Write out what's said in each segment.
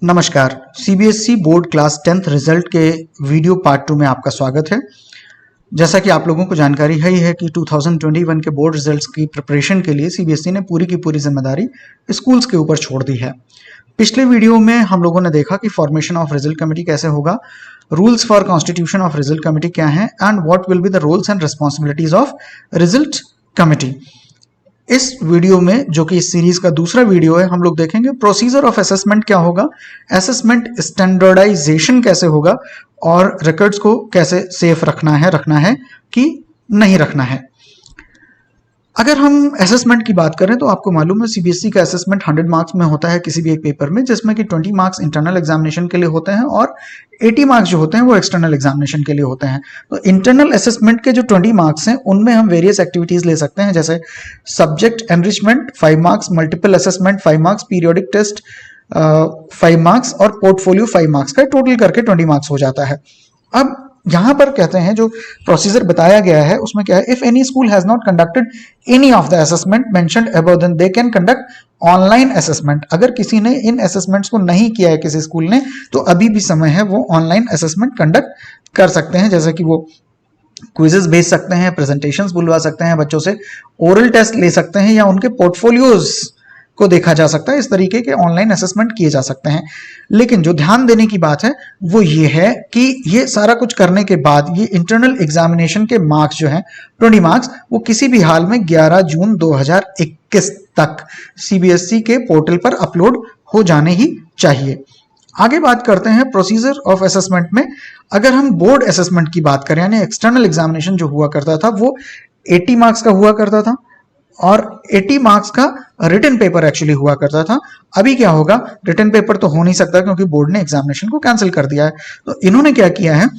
नमस्कार। CBSE board class 10th result के video part 2 में आपका स्वागत है। जैसा कि आप लोगों को जानकारी है कि 2021 के बोर्ड रिजल्ट्स की प्रिपरेशन के लिए सीबीएसई ने पूरी की पूरी जिम्मेदारी स्कूल्स के ऊपर छोड़ दी है। पिछले वीडियो में हम लोगों ने देखा कि फॉर्मेशन ऑफ रिजल्ट कमेटी कैसे होगा, rules for constitution of result committee क्या है and what will be the roles and responsibilities of result committee. इस वीडियो में, जो कि इस सीरीज का दूसरा वीडियो है, हम लोग देखेंगे प्रोसीजर ऑफ असेसमेंट क्या होगा, असेसमेंट स्टैंडर्डाइजेशन कैसे होगा और रिकॉर्ड्स को कैसे सेफ रखना है कि नहीं रखना है। अगर हम असेसमेंट की बात करें तो आपको मालूम है सीबीएसई का असेसमेंट 100 मार्क्स में होता है किसी भी एक पेपर में, जिसमें कि 20 मार्क्स इंटरनल एग्जामिनेशन के लिए होते हैं और 80 मार्क्स जो होते हैं वो एक्सटर्नल एग्जामिनेशन के लिए होते हैं। तो इंटरनल असेसमेंट के जो 20 मार्क्स हैं उनमें हम वेरियस एक्टिविटीज ले सकते हैं, जैसे subject enrichment 5 marks, multiple assessment 5 marks, periodic test 5 marks और पोर्टफोलियो 5 मार्क्स का टोटल करके 20 मार्क्स हो जाता है। अब यहां पर कहते हैं जो प्रोसीजर बताया गया है उसमें क्या है, if any school has not conducted any of the assessment mentioned above then they can conduct online assessment. अगर किसी ने इन असेसमेंट्स को नहीं किया है किसी स्कूल ने, तो अभी भी समय है, वो ऑनलाइन असेसमेंट कंडक्ट कर सकते हैं, जैसे कि वो क्विजेस भेज सकते हैं, प्रेजेंटेशंस बुलवा सकते हैं, बच्चों से ओरल टेस्ट ले सकते हैं या उनके पोर्टफोलियोज को देखा जा सकता है। इस तरीके के ऑनलाइन असेसमेंट किए जा सकते हैं। लेकिन जो ध्यान देने की बात है वो ये है कि ये सारा कुछ करने के बाद ये इंटरनल एग्जामिनेशन के मार्क्स जो हैं 20 मार्क्स, वो किसी भी हाल में 11 जून 2021 तक सीबीएसई के पोर्टल पर अपलोड हो जाने ही चाहिए। आगे बात करते हैं प्रोसीजर ऑफ असेसमेंट में। अगर हम बोर्ड असेसमेंट की बात करें, यानी एक्सटर्नल एग्जामिनेशन जो हुआ करता था वो 80 मार्क्स का हुआ करता था और 80 मार्क्स का रिटन पेपर एक्चुअली हुआ करता था। अभी क्या होगा, रिटन पेपर तो हो नहीं सकता क्योंकि बोर्ड ने एग्जामिनेशन को कैंसिल कर दिया है। तो इन्होंने क्या किया है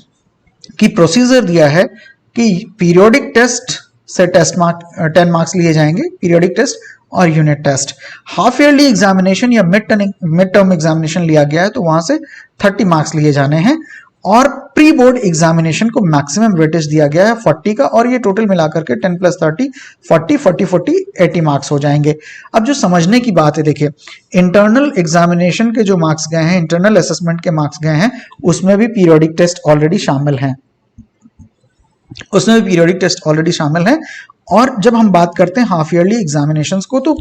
कि प्रोसीजर दिया है कि पीरियोडिक टेस्ट से 10 मार्क्स लिए जाएंगे, पीरियोडिक टेस्ट और unit test. Half yearly examination या मिड टर्म एग्जामिनेशन लिया गया है तो वहां से 30 मार्क्स लिए जाने हैं और प्री बोर्ड एग्जामिनेशन को मैक्सिमम वेटेज दिया गया है 40 का, और ये टोटल मिलाकर के 10 + 30 40 40 40 80 मार्क्स हो जाएंगे। अब जो समझने की बात है, देखिए इंटरनल एग्जामिनेशन के जो मार्क्स गए हैं, इंटरनल असेसमेंट के मार्क्स गए हैं, उसमें भी पीरियोडिक टेस्ट ऑलरेडी शामिल हैं, और जब हम बात करते हैं हाफ ईयरली एग्जामिनेशंस को, तो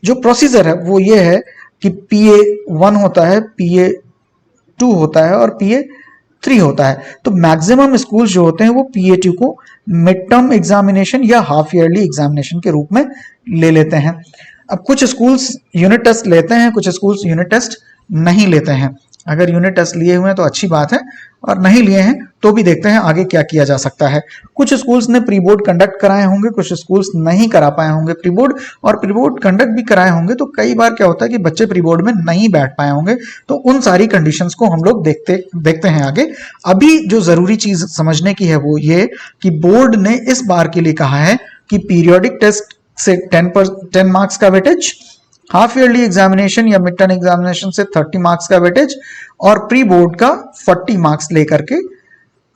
जो प्रोसीजर है वो ये है कि PA1 होता है, PA2 होता है और PA3 होता है। तो मैक्सिमम स्कूल्स जो होते हैं वो PA2 को मिड टर्म एग्जामिनेशन या हाफ ईयरली एग्जामिनेशन के रूप में ले लेते हैं। अब कुछ स्कूल्स यूनिट टेस्ट लेते हैं, कुछ स्कूल्स यूनिट टेस्ट नहीं लेते हैं। अगर यूनिट टेस्ट लिए हुए हैं तो अच्छी बात है, और नहीं लिए हैं तो भी देखते हैं आगे क्या किया जा सकता है। कुछ स्कूल्स ने प्री बोर्ड कंडक्ट कराए होंगे, कुछ स्कूल्स नहीं करा पाए होंगे प्री बोर्ड, और प्री बोर्ड कंडक्ट भी कराए होंगे तो कई बार क्या होता है कि बच्चे प्री बोर्ड में नहीं बैठ पाए होंगे। तो उन सारी कंडीशंस को हम लोग देखते हैं आगे। अभी जो जरूरी चीज समझने की है वो ये कि बोर्ड ने इस बार के लिए कहा है कि पीरियोडिक टेस्ट से 10 मार्क्स का वेटेज, हाफ ईयरली एग्जामिनेशन या मिड टर्म एग्जामिनेशन से 30 मार्क्स का वेटेज और प्री बोर्ड का 40 मार्क्स लेकर के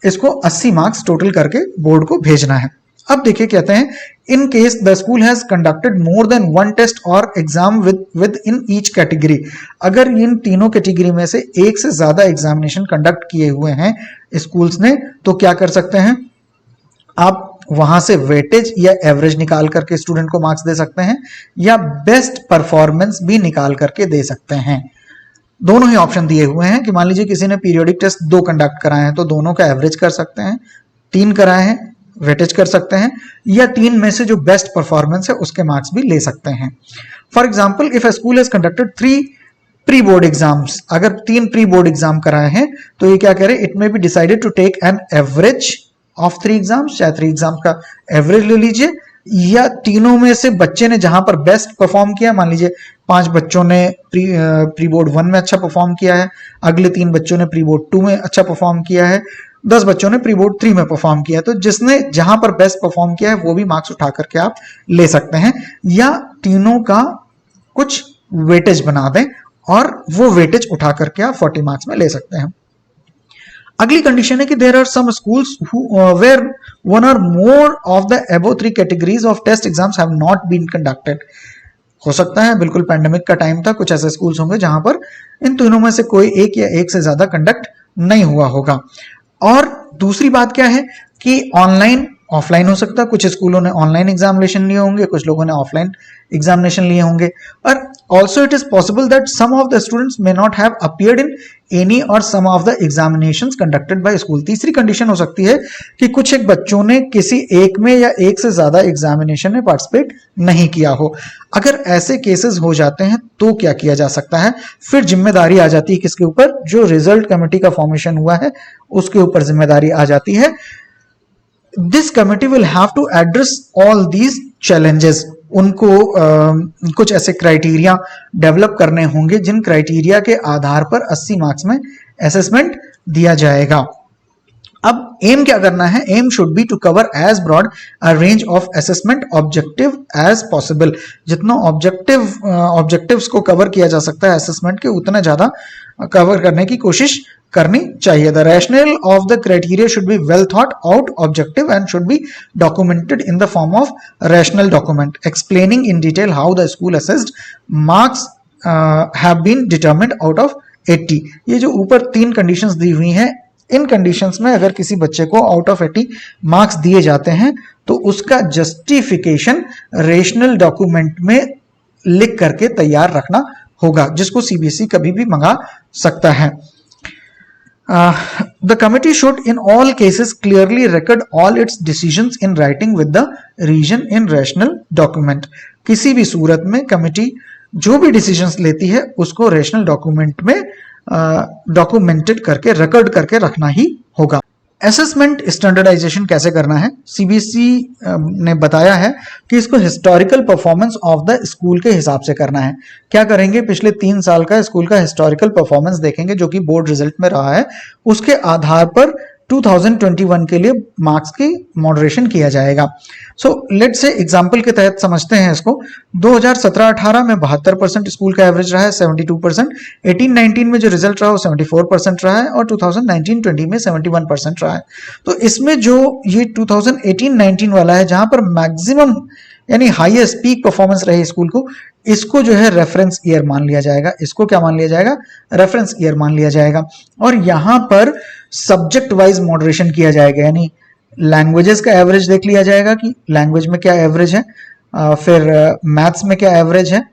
इसको 80 मार्क्स टोटल करके बोर्ड को भेजना है। अब देखिए कहते हैं, in case the school has conducted more than 1 test और exam with in each category. अगर इन तीनों कैटेगरी में से एक से ज्यादा एग्जामिनेशन कंडक्ट किए हुए हैं स्कूल्स ने, तो क्या कर सकते हैं, आप वहां से वेटेज या एवरेज निकाल करके स्टूडेंट को मार्क्स दे सकते हैं या बेस्ट परफॉर्मेंस भी निकाल करके दे सकते हैं। दोनों ही ऑप्शन दिए हुए हैं कि मान लीजिए किसी ने पीरियोडिक टेस्ट 2 कंडक्ट कराए हैं तो दोनों का एवरेज कर सकते हैं, 3 कराए हैं वेटेज कर सकते हैं, या 3 में से जो बेस्ट परफॉर्मेंस है उसके मार्क्स भी ले सकते हैं। For example, if A school has conducted 3 pre board exams, अगर 3 प्री बोर्ड एग्जाम कराए हैं तो ये क्या करें, it may be decided to take an average of 3 exams, चाहे 3 एग्जाम्स का एवरेज ले लीजिए, या तीनों में से बच्चे ने जहां पर बेस्ट परफॉर्म किया, मान लीजिए 5 बच्चों ने प्री बोर्ड 1 में अच्छा परफॉर्म किया है, अगले 3 बच्चों ने प्री बोर्ड 2 में अच्छा परफॉर्म किया है, 10 बच्चों ने प्री बोर्ड 3 में परफॉर्म किया है, तो जिसने जहां पर बेस्ट परफॉर्म किया है वो भी मार्क्स उठा करके आप ले सकते हैं, या तीनों का कुछ वेटेज बना दें और वो वेटेज उठा करके आप 40 मार्क्स में ले सकते हैं। अगली कंडीशन है कि there are some schools where 1 or more of the above 3 categories of test exams have not been conducted. हो सकता है बिल्कुल पैंडेमिक का टाइम था, कुछ ऐसे स्कूल्स होंगे जहां पर इन तीनों में से कोई एक या एक से ज्यादा कंडक्ट नहीं हुआ होगा। और दूसरी बात क्या है कि ऑनलाइन ऑफलाइन हो सकता है, कुछ स्कूलों ने ऑनलाइन एग्जामिनेशन लिए होंगे, कुछ लोगों ने ऑफलाइन एग्जामिनेशन लिए होंगे। और also it is possible that some of the students may not have appeared in any or some of the examinations conducted by school. तीसरी कंडीशन हो सकती है कि कुछ एक बच्चों ने किसी एक में या एक से ज्यादा एग्जामिनेशन में पार्टिसिपेट नहीं किया हो। अगर ऐसे केसेस हो जाते हैं तो क्या किया जा सकता है? फिर जिम्मेदारी आ जाती है किसके ऊपर? जो रिजल्ट कमेटी का फॉर्मेशन हुआ है उसके ऊपर जिम्मेदारी आ जाती है। This committee will have to address all these challenges. उनको कुछ ऐसे क्राइटेरिया डेवलप करने होंगे जिन क्राइटेरिया के आधार पर 80 मार्क्स में असेसमेंट दिया जाएगा। अब एम क्या करना है? Aim should be to cover as broad a range of assessment objective as possible. जितना ऑब्जेक्टिव्स को कवर किया जा सकता है असेसमेंट के, उतना ज्यादा कवर करने की कोशिश करनी चाहिए। The rational of the criteria should be well thought out objective and should be documented in the form of rational document explaining in detail how the school assessed marks have been determined out of 80। ये जो ऊपर 3 conditions दी हुई हैं, इन conditions में अगर किसी बच्चे को आउट ऑफ 80 मार्क्स दिए जाते हैं तो उसका जस्टिफिकेशन रेशनल डॉक्यूमेंट में लिख करके तैयार रखना होगा, जिसको सीबीएसई कभी भी मंगा सकता है। The committee should in all cases clearly record all its decisions in writing with the reason in rational document। किसी भी सूरत में कमिटी जो भी डिसीजंस लेती है उसको रेशनल डॉक्यूमेंट में डॉक्यूमेंटेड करके रिकॉर्ड करके रखना ही होगा। असेसमेंट स्टैंडर्डाइजेशन कैसे करना है? सीबीएसई ने बताया है कि इसको historical performance of the school के हिसाब से करना है। क्या करेंगे? पिछले 3 साल का स्कूल का हिस्टोरिकल परफॉर्मेंस देखेंगे जो कि बोर्ड रिजल्ट में रहा है, उसके आधार पर 2021 के लिए मार्क्स की मॉडरेशन किया जाएगा। सो लेट्स से एग्जांपल के तहत समझते हैं इसको। 2017-18 में 72% स्कूल का एवरेज रहा है, 72%। 18-19 में जो रिजल्ट रहा वो 74% रहा है और 2019-20 में 71% रहा है। तो इसमें जो ये 2018-19 वाला है जहां पर मैक्सिमम यानी हाईएस्ट पीक परफॉर्मेंस रही स्कूल को, इसको जो है रेफरेंस ईयर मान लिया जाएगा। इसको क्या मान लिया जाएगा? रेफरेंस ईयर मान लिया जाएगा। और यहां पर सब्जेक्ट वाइज मॉडरेशन किया जाएगा, यानी लैंग्वेजेस का एवरेज देख लिया जाएगा कि लैंग्वेज में क्या एवरेज है, फिर मैथ्स में क्या एवरेज है,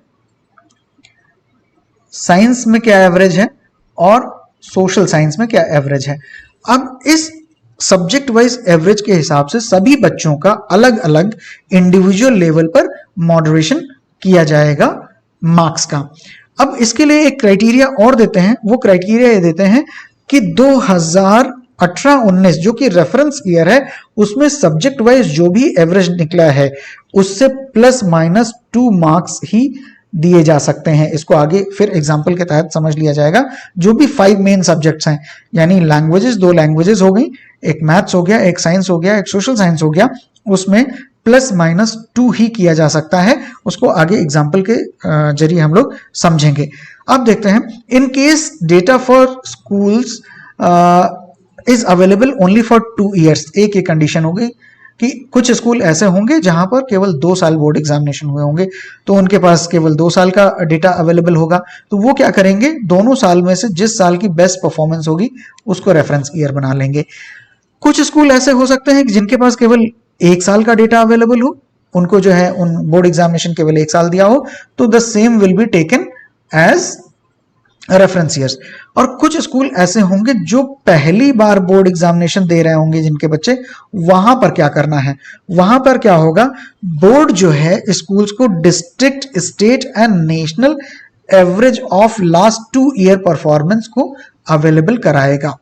साइंस में क्या एवरेज है और सोशल साइंस में क्या एवरेज है। अब इस सब्जेक्ट वाइज एवरेज के हिसाब से सभी बच्चों का अलग अलग इंडिविजुअल लेवल पर मॉडरेशन किया जाएगा मार्क्स का। अब इसके लिए एक क्राइटेरिया और देते हैं, वो क्राइटेरिया ये देते हैं कि 2018-19 जो कि रेफरेंस ईयर है उसमें सब्जेक्ट वाइज जो भी एवरेज निकला है उससे +- 2 मार्क्स ही दिए जा सकते हैं। इसको आगे फिर एग्जांपल के तहत समझ लिया जाएगा। जो भी 5 मेन सब्जेक्ट्स हैं, यानी लैंग्वेजेस 2 लैंग्वेजेस हो गई, एक मैथ्स हो गया, एक साइंस हो गया, एक सोशल साइंस हो गया, उसमें +- 2 ही किया जा सकता है। उसको आगे एग्जांपल के जरिए हम लोग समझेंगे। अब देखते हैं, in case data for schools is available only for 2 years. एक कंडीशन होगी कि कुछ स्कूल ऐसे होंगे जहां पर केवल 2 साल बोर्ड एग्जामिनेशन हुए होंगे, तो उनके पास केवल 2 साल का डेटा अवेलेबल होगा। तो वो क्या करेंगे? दोनों साल में से जिस साल की बेस्ट परफॉर्मेंस होगी उसको रेफरेंस ईयर बना लेंगे। कुछ स्कूल ऐसे हो सकते हैं जिनके पास केवल 1 साल का डेटा अवेलेबल हो, उनको जो है उन बोर्ड एग्जामिनेशन केवल 1 साल दिया हो, तो the same will be taken as reference years. और कुछ स्कूल ऐसे होंगे जो पहली बार बोर्ड एग्जामिनेशन दे रहे होंगे जिनके बच्चे, वहां पर क्या करना है? वहां पर क्या होगा? बोर्ड जो है स्कूल्स को district, state and national average of last 2 year performance को अवेलेबल कराएगा,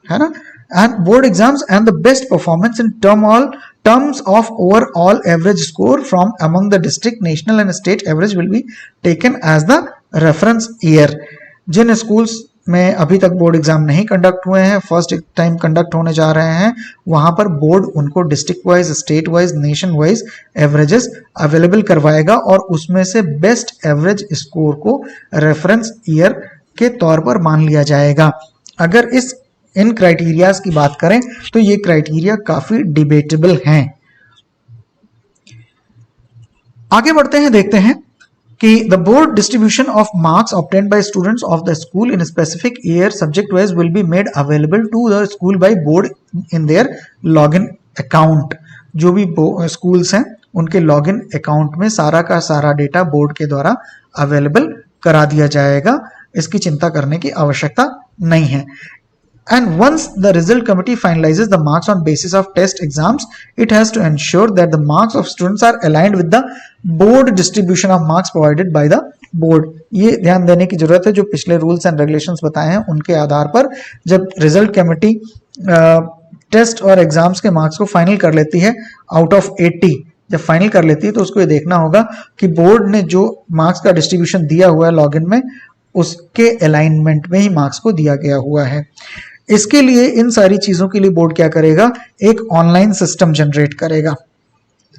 है ना। And board exams and the best performance in terms of overall average score from among the district, national and state average will be taken as the reference year। जिन schools में अभी तक board exam नहीं conduct हुए हैं, first time conduct होने जा रहे हैं, वहां पर बोर्ड उनको district wise, state wise, nation wise averages available करवाएगा और उसमें से बेस्ट एवरेज स्कोर को रेफरेंस ईयर के तौर पर मान लिया जाएगा। अगर इन क्राइटेरियाज की बात करें तो ये क्राइटेरिया काफी डिबेटेबल हैं। आगे बढ़ते हैं, देखते हैं कि the board distribution of marks obtained by students of the school in specific year subject wise will be made available to the school by board in their login account. जो भी स्कूल्स हैं उनके लॉगिन अकाउंट में सारा का सारा data board के द्वारा अवेलेबल करा दिया जाएगा, इसकी चिंता करने की आवश्यकता नहीं है। And once the result committee finalizes the marks on basis of test exams, it has to ensure that the marks of students are aligned with the board distribution of marks provided by the board। ये ध्यान देने की जरूरत है, जो पिछले rules and regulations बताए हैं उनके आधार पर जब रिजल्ट कमेटी टेस्ट और एग्जाम्स के मार्क्स को फाइनल कर लेती है आउट ऑफ 80, जब फाइनल कर लेती है तो उसको ये देखना होगा कि बोर्ड ने जो मार्क्स का डिस्ट्रीब्यूशन दिया हुआ है लॉगिन में उसके अलाइनमेंट में ही मार्क्स को दिया गया हुआ है। इसके लिए इन सारी चीजों के लिए बोर्ड क्या करेगा, एक ऑनलाइन सिस्टम जनरेट करेगा,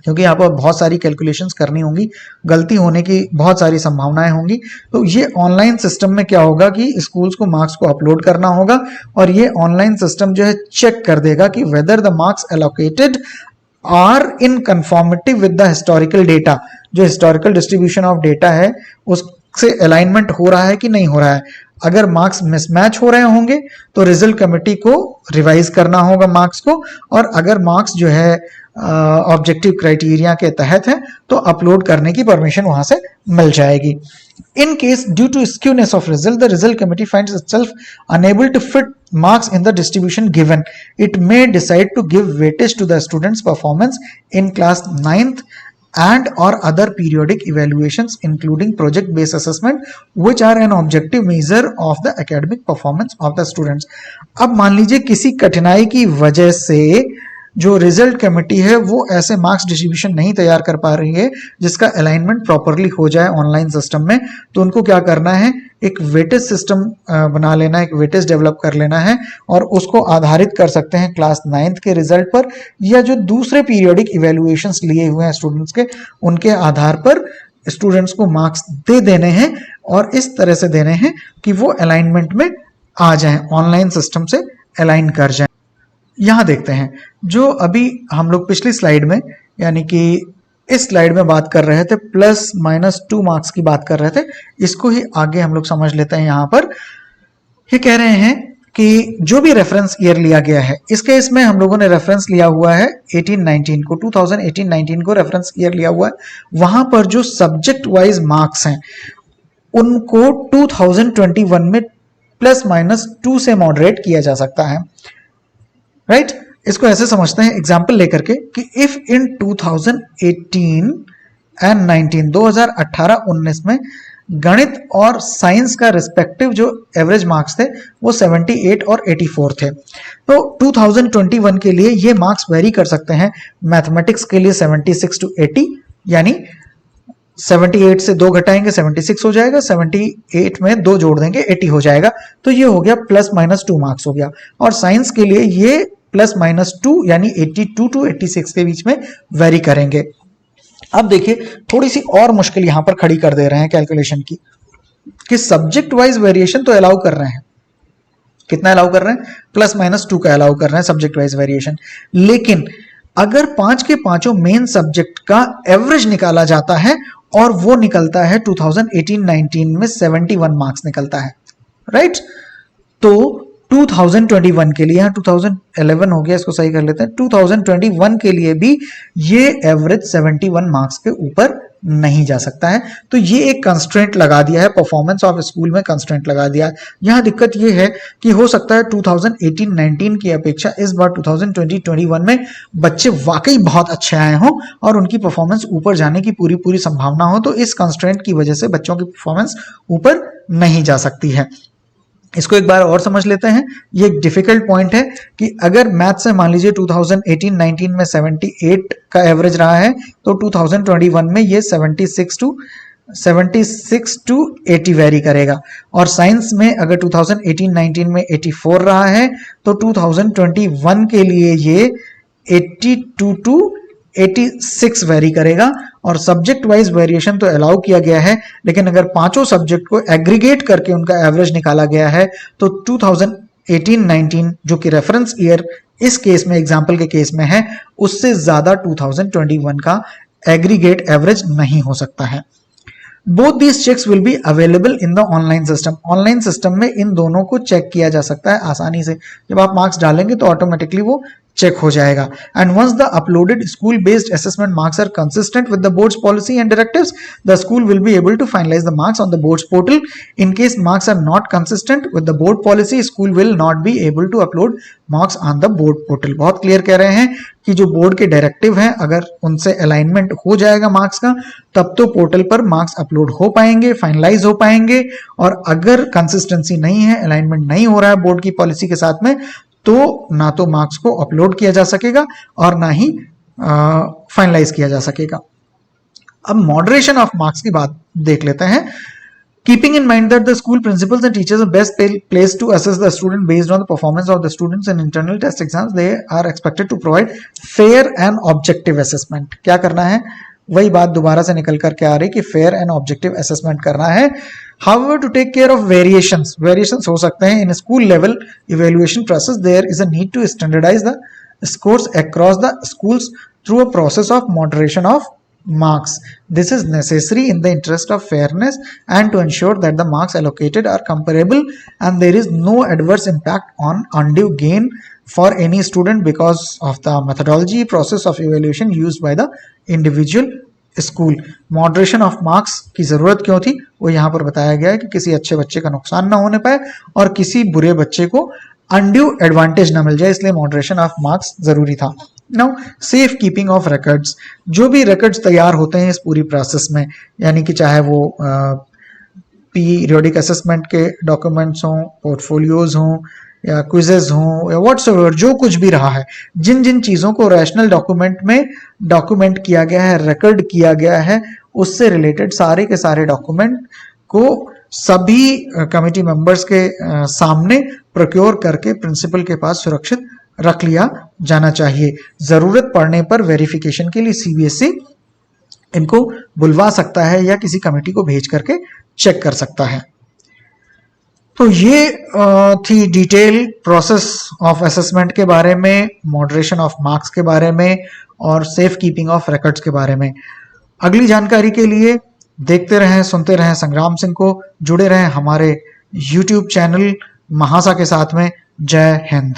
क्योंकि यहाँ पर बहुत सारी कैलकुलेशंस करनी होंगी, गलती होने की बहुत सारी संभावनाएं होंगी। तो ये ऑनलाइन सिस्टम में क्या होगा कि स्कूल्स को मार्क्स को अपलोड करना होगा और ये ऑनलाइन सिस्टम जो है चेक कर देगा कि whether the marks allocated are in conformity with the historical data. जो हिस्टोरिकल डिस्ट्रीब्यूशन ऑफ डेटा है उससे अलाइनमेंट हो रहा है कि नहीं हो रहा है। अगर मार्क्स मिसमैच हो रहे होंगे तो रिजल्ट कमेटी को रिवाइज करना होगा मार्क्स को, और अगर मार्क्स जो है ऑब्जेक्टिव क्राइटेरिया के तहत है तो अपलोड करने की परमिशन वहां से मिल जाएगी। In case due to skewness of result, the result committee finds itself unable to fit marks in the distribution given, it may decide to give weightage to the student's performance in class 9th and or other periodic evaluations including project based assessment which are an objective measure of the academic performance of the students। अब मान लीजिए किसी कठिनाई की वजह से जो result committee है वो ऐसे मार्क्स डिस्ट्रीब्यूशन नहीं तैयार कर पा रही है जिसका अलाइनमेंट प्रॉपरली हो जाए ऑनलाइन सिस्टम में, तो उनको क्या करना है, एक वेटेज सिस्टम बना लेना है, एक वेटेज डेवलप कर लेना है और उसको आधारित कर सकते हैं क्लास 9th के रिजल्ट पर या जो दूसरे पीरियोडिक इवेल्युएशंस लिए हुए हैं स्टूडेंट्स के, उनके आधार पर स्टूडेंट्स को मार्क्स दे देने हैं और इस तरह से देने हैं कि वो अलाइनमेंट में आ जाएं, ऑनलाइन सिस्टम से अलाइन कर जाएं। यहां देखते हैं जो अभी हम लोग पिछली स्लाइड में यानी कि इस स्लाइड में बात कर रहे थे +-2 मार्क्स की बात कर रहे थे, इसको ही आगे हम लोग समझ लेते हैं। यहां पर ये कह रहे हैं कि जो भी रेफरेंस ईयर लिया गया है, इस केस में हम लोगों ने रेफरेंस लिया हुआ है 18-19 को, 2018-19 को रेफरेंस ईयर लिया हुआ है। वहां पर जो सब्जेक्ट वाइज मार्क्स हैं उनको 2021 में +-2 से मॉडरेट किया जा सकता है, राइट। इसको ऐसे समझते हैं एग्जाम्पल लेकर के कि इफ इन 2018 एंड 19 2018-19 में गणित और साइंस का रिस्पेक्टिव जो एवरेज मार्क्स थे वो 78 और 84 थे, तो 2021 के लिए ये मार्क्स वेरी कर सकते हैं। मैथमेटिक्स के लिए 76 to 80, यानी 78 से 2 घटाएंगे 76 हो जाएगा, 78 में 2 जोड़ देंगे 80 हो जाएगा, तो ये हो गया +-2 मार्क्स हो गया। और साइंस के लिए ये +-2 यानी 82 to 86 के बीच में वेरी करेंगे। अब देखिए थोड़ी सी और मुश्किल यहां पर खड़ी कर दे रहे हैं कैलकुलेशन की, कि सब्जेक्ट वाइज वेरिएशन तो अलाउ कर रहे हैं, कितना अलाउ कर रहे हैं, +-2 का अलाउ कर रहे हैं सब्जेक्ट वाइज वेरिएशन, लेकिन अगर 5 के पांचों मेन सब्जेक्ट का एवरेज निकाला जाता है और वो निकलता है 2018-19 में 71 मार्क्स निकलता है, राइट। तो 2021 के लिए, 2011 हो गया, इसको सही कर लेते हैं, 2021 के लिए भी ये एवरेज 71 मार्क्स के ऊपर नहीं जा सकता है। तो ये एक कंस्ट्रेंट लगा दिया है, परफॉर्मेंस ऑफ स्कूल में कंस्ट्रेंट लगा दिया है। यहाँ दिक्कत ये है कि हो सकता है 2018-19 की अपेक्षा इस बार 2020-21 में बच्चे वाकई बहुत अच्छे आए हों और उनकी परफॉर्मेंस ऊपर जाने की पूरी संभावना हो, तो इस कंस्ट्रेंट की वजह से बच्चों की परफॉर्मेंस ऊपर नहीं जा सकती है। इसको एक बार और समझ लेते हैं। ये एक डिफिकल्ट पॉइंट है कि अगर मैथ से मान लीजिए 2018-19 में 78 का एवरेज रहा है तो 2021 में ये 76 to 80 वेरी करेगा, और साइंस में अगर 2018-19 में 84 रहा है तो 2021 के लिए ये 82 to 86 वेरी करेगा। और सब्जेक्ट वाइज वेरिएशन तो अलाउ किया गया है, लेकिन अगर पांचों सब्जेक्ट को एग्रीगेट करके उनका एवरेज निकाला गया है तो 2018-19 जो कि रेफरेंस ईयर इस केस में एग्जांपल के केस में है, उससे ज्यादा 2021 का एग्रीगेट एवरेज नहीं हो सकता है। Both these checks will be available in the online system. Online system में इन दोनों को चेक किया जा सकता है आसानी से। जब आप मार्क्स डालेंगे तो ऑटोमेटिकली वो चेक हो जाएगा। And once the uploaded school based assessment marks are consistent with the board's policy and directives, the school will be able to finalise the marks on the board's portal. In case marks are not consistent with the board policy, school will not be able to upload marks on the board portal. बहुत clear कह रहे हैं कि जो board के directive हैं अगर उनसे अलाइनमेंट हो जाएगा मार्क्स का, तब तो पोर्टल पर मार्क्स अपलोड हो पाएंगे, फाइनलाइज हो पाएंगे। और अगर कंसिस्टेंसी नहीं है, अलाइनमेंट नहीं हो रहा है बोर्ड की पॉलिसी के साथ में, तो ना तो मार्क्स को अपलोड किया जा सकेगा और ना ही फाइनलाइज किया जा सकेगा। अब मॉडरेशन ऑफ मार्क्स की बात देख लेते हैं। Keeping in mind that the school principals and teachers are best placed to assess the student based on the performance of the students in internal test exams, they are expected to provide fair and objective assessment. क्या करना है? वही बात दोबारा से निकल कर के आ रही कि fair and objective assessment करना है। However, to take care of variations हो सकते हैं in a school level evaluation process, there is a need to standardize the scores across the schools through a process of moderation of marks. This is necessary in the interest of fairness and to ensure that the marks allocated are comparable and there is no adverse impact on undue gain for any student because of the methodology process of evaluation used by the individual school. Moderation of marks की जरूरत क्यों थी वो यहाँ पर बताया गया है कि किसी अच्छे बच्चे का नुकसान ना होने पाए और किसी बुरे बच्चे को अनड्यू एडवांटेज ना मिल जाए, इसलिए मॉडरेशन ऑफ मार्क्स जरूरी था। Now safe keeping of records, जो भी रिकॉर्ड्स तैयार होते हैं इस पूरी प्रोसेस में, यानी कि चाहे वो पीरियोडिक असेसमेंट के डॉक्यूमेंट्स हों, पोर्टफोलियोज हों या क्विजेज हों या व्हाट्सएवर, जो कुछ भी रहा है, जिन जिन चीज़ों को रैशनल डॉक्यूमेंट में डॉक्यूमेंट किया गया है, रिकॉर्ड किया गया है, उससे रिलेटेड सारे के सारे डॉक्यूमेंट को सभी कमेटी मेंबर्स के सामने प्रोक्योर करके प्रिंसिपल के पास सुरक्षित रख लिया जाना चाहिए। जरूरत पड़ने पर वेरिफिकेशन के लिए सीबीएसई इनको बुलवा सकता है या किसी कमेटी को भेज करके चेक कर सकता है। तो ये थी डिटेल प्रोसेस ऑफ असेसमेंट के बारे में, मॉडरेशन ऑफ मार्क्स के बारे में और सेफ कीपिंग ऑफ रिकॉर्ड्स के बारे में। अगली जानकारी के लिए देखते रहें, सुनते रहें संग्राम सिंह को, जुड़े रहें हमारे YouTube चैनल महासा के साथ में। जय हिंद।